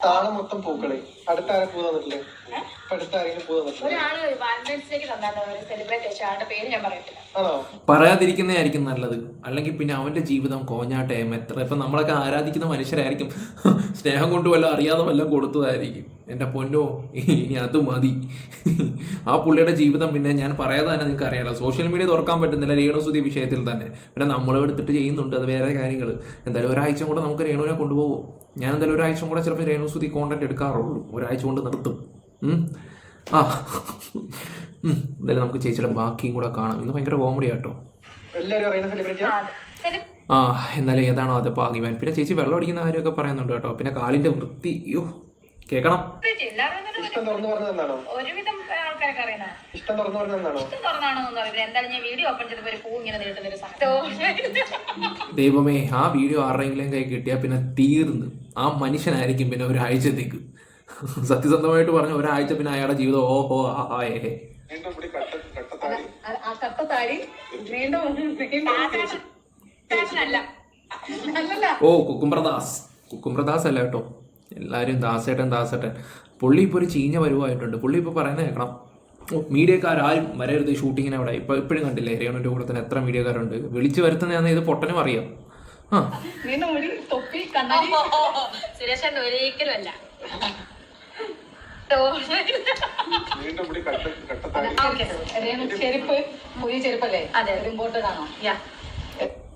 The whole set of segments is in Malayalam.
താളം മൊത്തം പൂക്കളെ അടുത്ത ആരെ പൂ തന്നിട്ടില്ലേ? അടുത്ത ആരെങ്കിലും പൂ തന്നിട്ടില്ലേ? ഒരാള് വാലന്റൈൻസിലേക്ക് തന്നാണ് സെലിബ്രേറ്റ് ചെയ്ത ആളുടെ പേര് ഞാൻ പറയത്തില്ല. ആണോ? പറയാതിരിക്കുന്നതായിരിക്കും നല്ലത്. അല്ലെങ്കിൽ പിന്നെ അവന്റെ ജീവിതം കോഞ്ഞാട്ടയം എത്ര ഇപ്പൊ നമ്മളൊക്കെ ആരാധിക്കുന്ന മനുഷ്യരായിരിക്കും സ്നേഹം കൊണ്ട് വല്ലതും അറിയാതെ വല്ലതും കൊടുത്തതായിരിക്കും. എന്റെ പൊന്നോ, ഇനി അത് മതി. ആ പുള്ളിയുടെ ജീവിതം പിന്നെ ഞാൻ പറയാതെ തന്നെ നിങ്ങൾക്ക് അറിയാലോ. സോഷ്യൽ മീഡിയ തുറക്കാൻ പറ്റുന്നില്ല രേണുസുതി വിഷയത്തിൽ തന്നെ. പിന്നെ നമ്മളും എടുത്തിട്ട് ചെയ്യുന്നുണ്ട്, അത് വേറെ കാര്യങ്ങൾ. എന്തായാലും ഒരാഴ്ച കൂടെ നമുക്ക് രേണുവിനെ കൊണ്ടുപോകും. ഞാൻ എന്തായാലും ഒരാഴ്ച കൂടെ ചിലപ്പോൾ രേണുസുതി കോണ്ടന്റ് എടുക്കാറുള്ളൂ. ഒരാഴ്ച കൊണ്ട് നിർത്തും. എന്തായാലും നമുക്ക് ചേച്ചിയുടെ ബാക്കിയും കൂടെ കാണാം. ഇന്ന് ഭയങ്കര കോമഡി ആട്ടോ. എന്നാലും ഏതാണോ അത് പാകിവാൻ. പിന്നെ ചേച്ചി വെള്ളം അടിക്കുന്ന കാര്യമൊക്കെ പറയുന്നുണ്ട് കേട്ടോ. പിന്നെ കാലിന്റെ വൃത്തി കേൾക്കണം. ഇഷ്ടം തുറന്നു പറഞ്ഞതെന്നാണോ? ഒരുവിധം ആൾക്കാരൊക്കെ അറിയണ ഇഷ്ടം തുറന്നു പറഞ്ഞതെന്നാണോ? ഇഷ്ടം തുറന്നാണോന്ന് അറിയില്ല. എന്തായാലും ഞാൻ വീഡിയോ ഓപ്പൺ ചെയ്തപ്പോൾ ഒരു പൂ ഇങ്ങനെ നീട്ടുന്ന ഒരു സാധനം. ദൈവമേ, ആ വീഡിയോ ആരുടെയെങ്കിലും കൈ കിട്ടിയാൽ പിന്നെ തീർന്ന് ആ മനുഷ്യനായിരിക്കും പിന്നെ ഒരാഴ്ചത്തേക്ക്. സത്യസന്ധമായിട്ട് പറഞ്ഞ ഒരാഴ്ച പിന്നെ അയാളുടെ ജീവിതം ഓഹോ ആഹേ. ഓ കുക്കുംബ്രദാസ് അല്ല കേട്ടോ, എല്ലാവരും ദാസേട്ടൻ. പുള്ളി ഇപ്പോൾ ഒരു ചീഞ്ഞ വരുവായിട്ടുണ്ട്. പുള്ളി ഇപ്പോൾ പറയുന്നത് കേൾക്കണം, മീഡിയക്കാരും വരരുത് ഷൂട്ടിങ്ങിന് അവിടെ. ഇപ്പോഴും കണ്ടില്ലേ രേണുവിൻ്റെ കൂടെ തന്നെ എത്ര മീഡിയക്കാരുണ്ട്. വിളിച്ചു വരുത്തുന്നതാണെന്ന് ഇത് പൊട്ടനും അറിയാം. സുരേഷൻ ഒരിക്കലും അല്ല.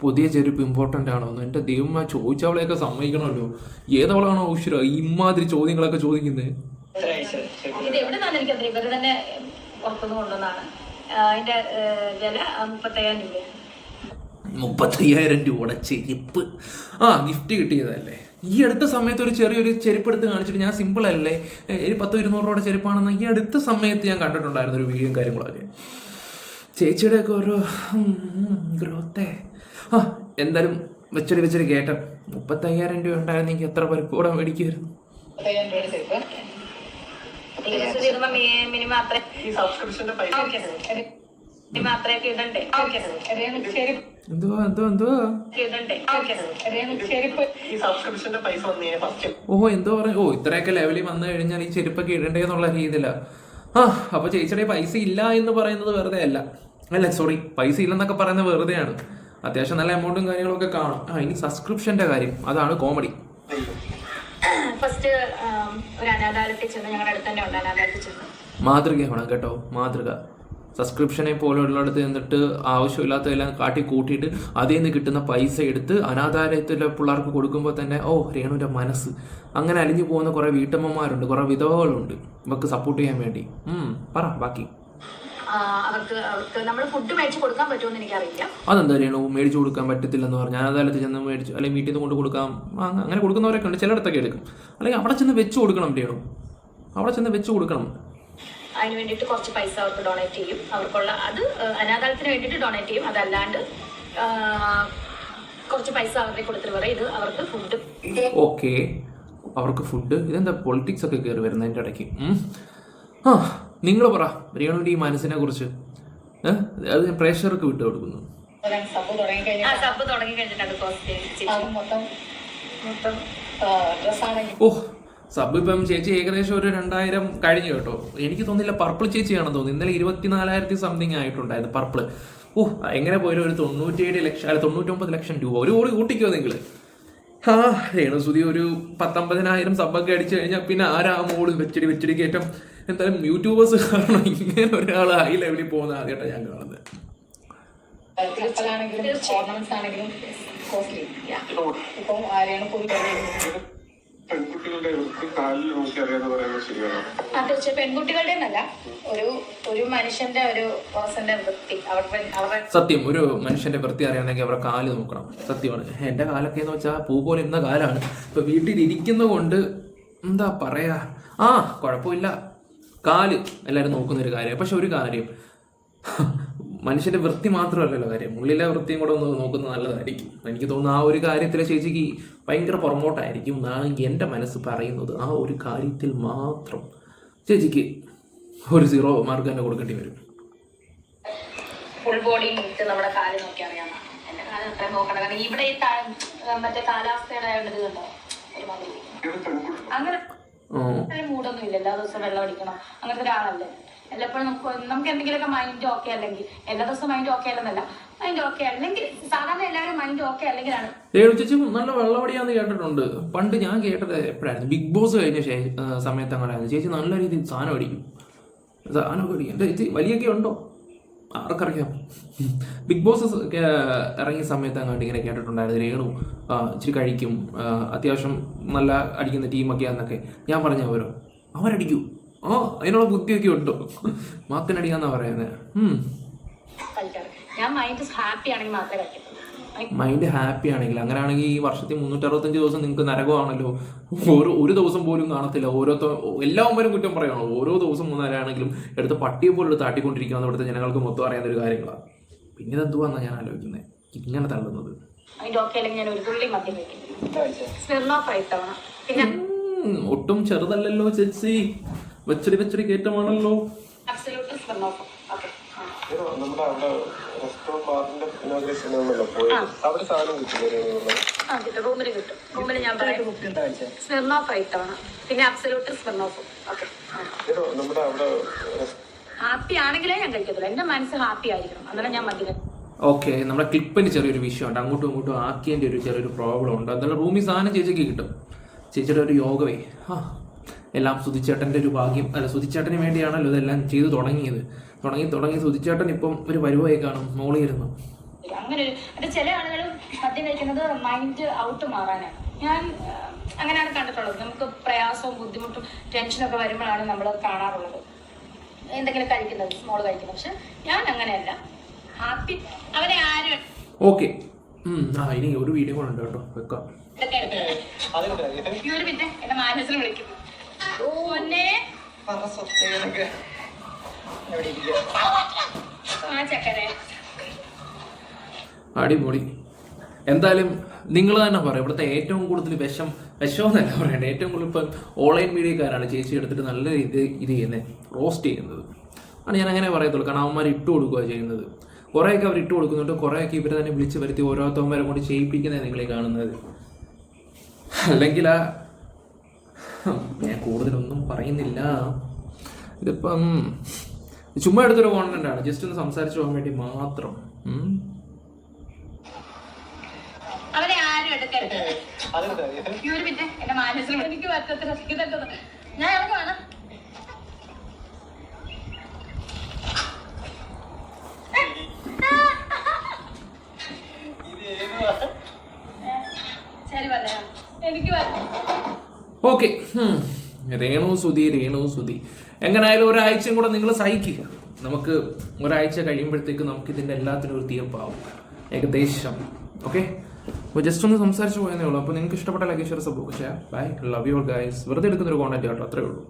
പുതിയ ചെരുപ്പ് ഇമ്പോർട്ടൻ്റ് ആണോ? എന്റെ ദൈവം, ചോദിച്ചവളെയൊക്കെ സമ്മതിക്കണമല്ലോ. ഏതവളാണോ ഊശ്വര ഇമാതിരി ചോദ്യങ്ങളൊക്കെ ചോദിക്കുന്നത്? ഇത് എവിടെ നിന്നാണ് എനിക്കറിയാം. ഇവര് തന്നെ പുറത്തുനിന്ന് കൊണ്ടുവന്നാണ്. അതിന്റെ വില 35,000 രൂപയുടെ ചെരുപ്പ്. ഗിഫ്റ്റ് കിട്ടിയതല്ലേ. ഈ അടുത്ത സമയത്ത് ഒരു ചെറിയൊരു ചെരുപ്പ് എടുത്ത് കാണിച്ചിട്ട് ഞാൻ സിമ്പിൾ അല്ലേ, ഒരു 100-200 രൂപയുടെ ചെരുപ്പാണെന്ന് ഈ അടുത്ത സമയത്ത് ഞാൻ കണ്ടിട്ടുണ്ടായിരുന്നു ഒരു വീഡിയോ കാര്യങ്ങളൊക്കെ. ചേച്ചിയുടെ ഒക്കെ ഓരോ ഗ്രോത്തേ. എന്തായാലും വെച്ചടി കേട്ട 35,000 രൂപ ഉണ്ടായിരുന്നെങ്കിൽ എത്ര പരിപ്പ് കൂടെ മേടിക്കുമായിരുന്നു. മിനിമം അത്രയൊക്കെ ഇടണ്ടേ? എന്തോ പറഞ്ഞു. ഇത്രയൊക്കെ ലെവലിൽ വന്നു കഴിഞ്ഞാൽ ഈ ചെരുപ്പൊക്കെ ഇടണ്ടേ എന്നുള്ള രീതിയില. അപ്പൊ ചേച്ചിയുടെ പൈസ ഇല്ല എന്ന് പറയുന്നത് വെറുതെ അല്ല സോറി, പൈസ ഇല്ലെന്നൊക്കെ പറയുന്നത് വെറുതെയാണ്. അത്യാവശ്യം നല്ല എമൗണ്ടും കാര്യങ്ങളൊക്കെ കാണും. ഇനി സബ്സ്ക്രിപ്ഷന്റെ കാര്യം, അതാണ് കോമഡി. ഫസ്റ്റ് ഒരു അനാഥാലയത്തിൽ ചെന്ന്, ഞങ്ങളുടെ അടുത്ത് തന്നെ ഉണ്ട് അനാഥാലയത്തിൽ ചെന്ന്. മാതൃകയാണ് കേട്ടോ, മാതൃക. സബ്സ്ക്രിപ്ഷനെ പോലുള്ളിടത്ത് എന്നിട്ട് ആവശ്യമില്ലാത്തതെല്ലാം കൂട്ടിയിട്ട് അതിൽ നിന്ന് കിട്ടുന്ന പൈസ എടുത്ത് അനാഥാലയത്തിലെ പിള്ളേർക്ക് കൊടുക്കുമ്പോൾ തന്നെ രേണുവിൻ്റെ മനസ്സ്. അങ്ങനെ അലിഞ്ഞു പോകുന്ന കുറേ വീട്ടമ്മമാരുണ്ട്, കുറേ വിധവകളുണ്ട് ഇവർക്ക് സപ്പോർട്ട് ചെയ്യാൻ വേണ്ടി. പറ ബാക്കി. അവർക്ക് നമ്മൾ ഫുഡ് മേടിച്ച് കൊടുക്കാൻ പറ്റുമെന്ന് എനിക്കറിയില്ല. അതെന്താ രേണു മേടിച്ചു കൊടുക്കാൻ പറ്റത്തില്ലെന്ന് പറഞ്ഞു? അനാഥാലയത്തിൽ ചെന്ന് മേടിച്ചു, അല്ലെങ്കിൽ വീട്ടിൽ നിന്ന് കൊണ്ട് കൊടുക്കാം. അങ്ങനെ കൊടുക്കുന്നവരൊക്കെ ഉണ്ട്, ചിലയിടത്തൊക്കെ എടുക്കും. അല്ലെങ്കിൽ അവിടെ ചെന്ന് വെച്ച് കൊടുക്കണം രേണു, അവിടെ ചെന്ന് വെച്ച് കൊടുക്കണം. അതിന് വേണ്ടിയിട്ട് കുറച്ച് പൈസ അവർക്ക് ഡൊണേറ്റ് ചെയ്യും. അവർക്കുള്ള അത് അനാഥാലയത്തിന് വേണ്ടിയിട്ട് ഡൊണേറ്റ് ചെയ്യും. അതല്ലാണ്ട് കുറച്ച് പൈസ അവർക്ക് കൊടുത്തിട്ട് പറയും ഇത് അവർക്ക് ഫുഡ്. ഓക്കെ, അവർക്ക് ഫുഡ്. ഇതെന്താ പൊളിറ്റിക്സ് ഒക്കെ കയറി വരുന്നതിൻ്റെ ഇടയ്ക്ക്? നിങ്ങൾ പറ രേണുവിൻ്റെ ഈ മനസ്സിനെ കുറിച്ച്. അത് ഞാൻ പ്രേക്ഷകർക്ക് വിട്ടു കൊടുക്കുന്നു. സബ് ഇപ്പം ചേച്ചി ഏകദേശം ഒരു 2000 കഴിഞ്ഞു കേട്ടോ. എനിക്ക് തോന്നുന്നില്ല പർപ്പിൾ ചേച്ചിയാണെന്ന് തോന്നുന്നു. ഇന്നലെ 24,000 സംതിങ് ആയിട്ടുണ്ടായിരുന്നു പർപ്പിള്. എങ്ങനെ പോയാലും ഒരു 99 ലക്ഷം രൂപ ഒരു കോടി കൂട്ടിക്കോ നിങ്ങൾ. രേണുസുതി ഒരു 19,000 സബ്ബൊക്കെ അടിച്ചു കഴിഞ്ഞാൽ പിന്നെ ആരാ മോള് വെച്ചടി കയറ്റം. എന്തായാലും യൂട്യൂബേഴ്സ് കാരണം ഇങ്ങനെ ഒരാൾ ഹൈ ലെവലിൽ പോകുന്ന ആദ്യമായിട്ടാണ് ഞാൻ കാണുന്നത്. പെൺകുട്ടികളുടെ എന്നല്ല, ഒരു മനുഷ്യന്റെ ഒരു പേഴ്സന്റെ വൃത്തി. സത്യം, ഒരു മനുഷ്യന്റെ വൃത്തി അറിയണമെങ്കിൽ അവരുടെ കാല് നോക്കണം. സത്യമാണ്. എന്റെ കാലൊക്കെ എന്ന് വെച്ചാൽ പൂ പോലെ ഇരുന്ന കാലാണ്. ഇപ്പൊ വീട്ടിൽ ഇരിക്കുന്ന കൊണ്ട് എന്താ പറയാ, കുഴപ്പമില്ല, കാല് എല്ലാവരും നോക്കുന്നൊരു കാര്യം. പക്ഷെ ഒരു കാര്യം, മനുഷ്യന്റെ വൃത്തി മാത്രമല്ലല്ലോ കാര്യം, ഉള്ളിലെ വൃത്തിയും കൂടെ ഒന്ന് നോക്കുന്നത് നല്ലതായിരിക്കും. എനിക്ക് തോന്നുന്നു ആ ഒരു കാര്യത്തിൽ ചേച്ചിക്ക് ഭയങ്കര പുറമോട്ടായിരിക്കും എന്നാണ് എൻ്റെ മനസ്സ് പറയുന്നത്. ആ ഒരു കാര്യത്തിൽ മാത്രം ചേച്ചിക്ക് ഒരു 0 മാർക്ക് തന്നെ കൊടുക്കേണ്ടി വരും. ഫുൾ ബോഡി നമ്മുടെ കാല് നോക്കി അറിയാം. എന്റെ കാലം അത്ര നോക്കണം. കാരണം ഇവിടെ ഈ മറ്റേ കാലാവസ്ഥയുടെ കണ്ടോ ഒരു അങ്ങനെ മൂടൊന്നും ഇല്ല, എല്ലാ ദിവസവും വെള്ളം അടിക്കണം അങ്ങനത്തെ ഒരാളല്ലേ. എല്ലപ്പോഴും നമുക്ക് എന്തെങ്കിലുമൊക്കെ മൈൻഡ് ഓക്കെ അല്ലെങ്കിൽ, എല്ലാ ദിവസവും മൈൻഡ് ഓക്കെ അല്ലെന്നല്ല, മൈൻഡ് ഓക്കെ അല്ലെങ്കിൽ സാധാരണ എല്ലാവരും മൈൻഡ് ഓക്കെ അല്ലെങ്കിലാണ്. ചേച്ചി നല്ല വെള്ളമടിയാന്ന് കേട്ടിട്ടുണ്ട്. പണ്ട് ഞാൻ കേട്ടത് എപ്പോഴായിരുന്നു, ബിഗ് ബോസ് കഴിഞ്ഞ സമയത്ത് അങ്ങനെയായിരുന്നു. ചേച്ചി നല്ല രീതിയിൽ സാധനം അടിക്കും. എൻ്റെ ചേച്ചി വലിയൊക്കെ ഉണ്ടോ ആർക്കറിയാം. ബിഗ് ബോസ് ഇറങ്ങിയ സമയത്ത് അങ്ങോട്ട് ഇങ്ങനെ കേട്ടിട്ടുണ്ടായിരുന്നു, രേണു ഇച്ചിരി കഴിക്കും, അത്യാവശ്യം നല്ല അടിക്കുന്ന ടീമൊക്കെയാന്നൊക്കെ. ഞാൻ പറഞ്ഞ അവരടിക്കൂ, അതിനുള്ള ബുദ്ധിയൊക്കെ ഉണ്ടോ, മാത്തിനടിക്കാന്നാ പറയുന്നത്. മൈൻഡ് ഹാപ്പി ആണെങ്കിൽ, അങ്ങനെയാണെങ്കിൽ ഈ വർഷത്തിൽ 365 ദിവസം നിങ്ങൾക്ക് നരകമാണല്ലോ. ഒരു ദിവസം പോലും കാണത്തില്ല. എല്ലാവരും കുറ്റം പറയണോ? ഓരോ ദിവസം 3 ആണെങ്കിലും എടുത്ത് പട്ടിയെ പോലും എടുത്ത് ആട്ടിക്കൊണ്ടിരിക്കുകയെന്ന് ഇവിടുത്തെ ജനങ്ങൾക്ക് മൊത്തം അറിയാവുന്ന ഒരു കാര്യങ്ങളാണ്. പിന്നെ ഇതെന്തുവാന്നാ ഞാൻ ആലോചിക്കുന്നത്, ഇങ്ങനെ തള്ളുന്നത്. ഒട്ടും ചെറുതല്ലല്ലോ ചേച്ചി, വെച്ചടി കയറ്റമാണല്ലോ. നമ്മുടെ അവിടെ റെസ്റ്റോറന്റ് ബാറിന്റെ ഇനോഗ്രേഷൻ അവിടെ സാധനം റൂമിൽ കിട്ടും. റൂമിൽ ഞാൻ സ്മിർനോഫ് ആയിട്ടാണ്, പിന്നെ അബ്സല്യൂട്ട് സ്മിർനോഫും. നമ്മുടെ അവിടെ ഹാപ്പി ആണെങ്കിലേ ഞാൻ കഴിക്കത്തുള്ളൂ. എന്റെ മനസ്സ് ഹാപ്പി ആയിരിക്കണം, അങ്ങനെ ഞാൻ മതി. ഓക്കെ, നമ്മുടെ ക്ലിപ്പിന് ചെറിയൊരു വിഷയമുണ്ട്, അങ്ങോട്ടും ഇങ്ങോട്ടും ആക്കിയതിൻ്റെ ഒരു ചെറിയൊരു പ്രോബ്ലം ഉണ്ട്. അതുകൊണ്ട് റൂമിൽ സാധനം ചേച്ചിക്ക് കിട്ടും. ചേച്ചിയുടെ ഒരു യോഗവേ എല്ലാം സുധിച്ചേട്ടൻ്റെ ഒരു ഭാഗ്യം. അല്ല, സുധിച്ചേട്ടന് വേണ്ടിയാണല്ലോ ഇതെല്ലാം ചെയ്തു തുടങ്ങി സുധിച്ചേട്ടൻ ഇപ്പം ഒരു വരുവായി കാണും, മോളിയിരുന്നു. അങ്ങനെ ചില ആളുകൾ മദ്യം കഴിക്കുന്നത് മൈൻഡ് ഔട്ട് മാറാനാണ്. ഞാൻ അങ്ങനെയാണ് കണ്ടിട്ടുള്ളത്. നമുക്ക് പ്രയാസവും ബുദ്ധിമുട്ടും ടെൻഷനൊക്കെ വരുമ്പോഴാണ് നമ്മൾ കാണാറുള്ളത് എന്തെങ്കിലും കഴിക്കുന്നത്, സ്മോൾ കഴിക്കുന്നത്. പക്ഷെ ഞാൻ അങ്ങനെയല്ല, ഹാപ്പി. അവരെ ആരും ഓക്കെ. ഇനി ഒരു വീഡിയോ കൂടെ ഉണ്ട് കേട്ടോ, വെക്കാം. ഒരു മിനിറ്റ്, എന്റെ മാനസിൽ വിളിക്കുന്നു. അടിപൊളി. എന്തായാലും നിങ്ങൾ തന്നെ പറയാം, ഇവിടുത്തെ ഏറ്റവും കൂടുതൽ വിഷമെന്നല്ല പറയണ്ടേ, ഏറ്റവും കൂടുതൽ ഇപ്പം ഓൺലൈൻ മീഡിയക്കാരാണ് ചേച്ചി എടുത്തിട്ട് നല്ല ഇത് ചെയ്യുന്നത്, റോസ്റ്റ് ചെയ്യുന്നത് ആണ്. ഞാൻ അങ്ങനെ പറയത്തുള്ളൂ. കാരണം അവന്മാർ ഇട്ട് കൊടുക്കുക ചെയ്യുന്നത്. കുറേയൊക്കെ അവർ ഇട്ട് കൊടുക്കുന്നുണ്ട്, കുറേയൊക്കെ ഇവർ തന്നെ വിളിച്ച് വരുത്തി ഓരോരുത്തവന്മാരെ കൊണ്ട് ചെയ്യിപ്പിക്കുന്നത് നിങ്ങളീ കാണുന്നത്. അല്ലെങ്കിൽ ഞാൻ കൂടുതലൊന്നും പറയുന്നില്ല. ഇതിപ്പം ചുമ്മാ എടുത്തൊരു കോണ്ടന്റ് ആണ്, ജസ്റ്റ് ഒന്ന് സംസാരിച്ചു പോകാൻ വേണ്ടി മാത്രം. അവരെ ആരും എടുക്കരുത്. ഒരു മിനിറ്റ്, എന്റെ മാനസിൽ എനിക്ക് പറ്റത്തില്ല. ഞാൻ ഇറങ്ങുവാണ്. ശരി പറയാ, എനിക്ക് ഓക്കെ. രേണു സുധി എങ്ങനായാലും ഒരാഴ്ചയും കൂടെ നിങ്ങൾ സഹിക്കുക. നമുക്ക് ഒരാഴ്ച കഴിയുമ്പോഴത്തേക്ക് നമുക്ക് ഇതിൻ്റെ എല്ലാത്തിനും ഒരു തീർപ്പാവും ഏകദേശം. ഓക്കെ, അപ്പോൾ ജസ്റ്റ് ഒന്ന് സംസാരിച്ച് പോയെന്നേ ഉള്ളൂ. അപ്പോൾ നിങ്ങൾക്ക് ഇഷ്ടപ്പെട്ട ലൈക്ക്, ഷെയർ, സബ്സ്ക്രൈബ് ചെയ്യാം. Bye, love you all guys. വെറുതെ എടുക്കുന്നൊരു കോണ്ടന്റ് കേട്ടോ, അത്രേ ഉള്ളൂ.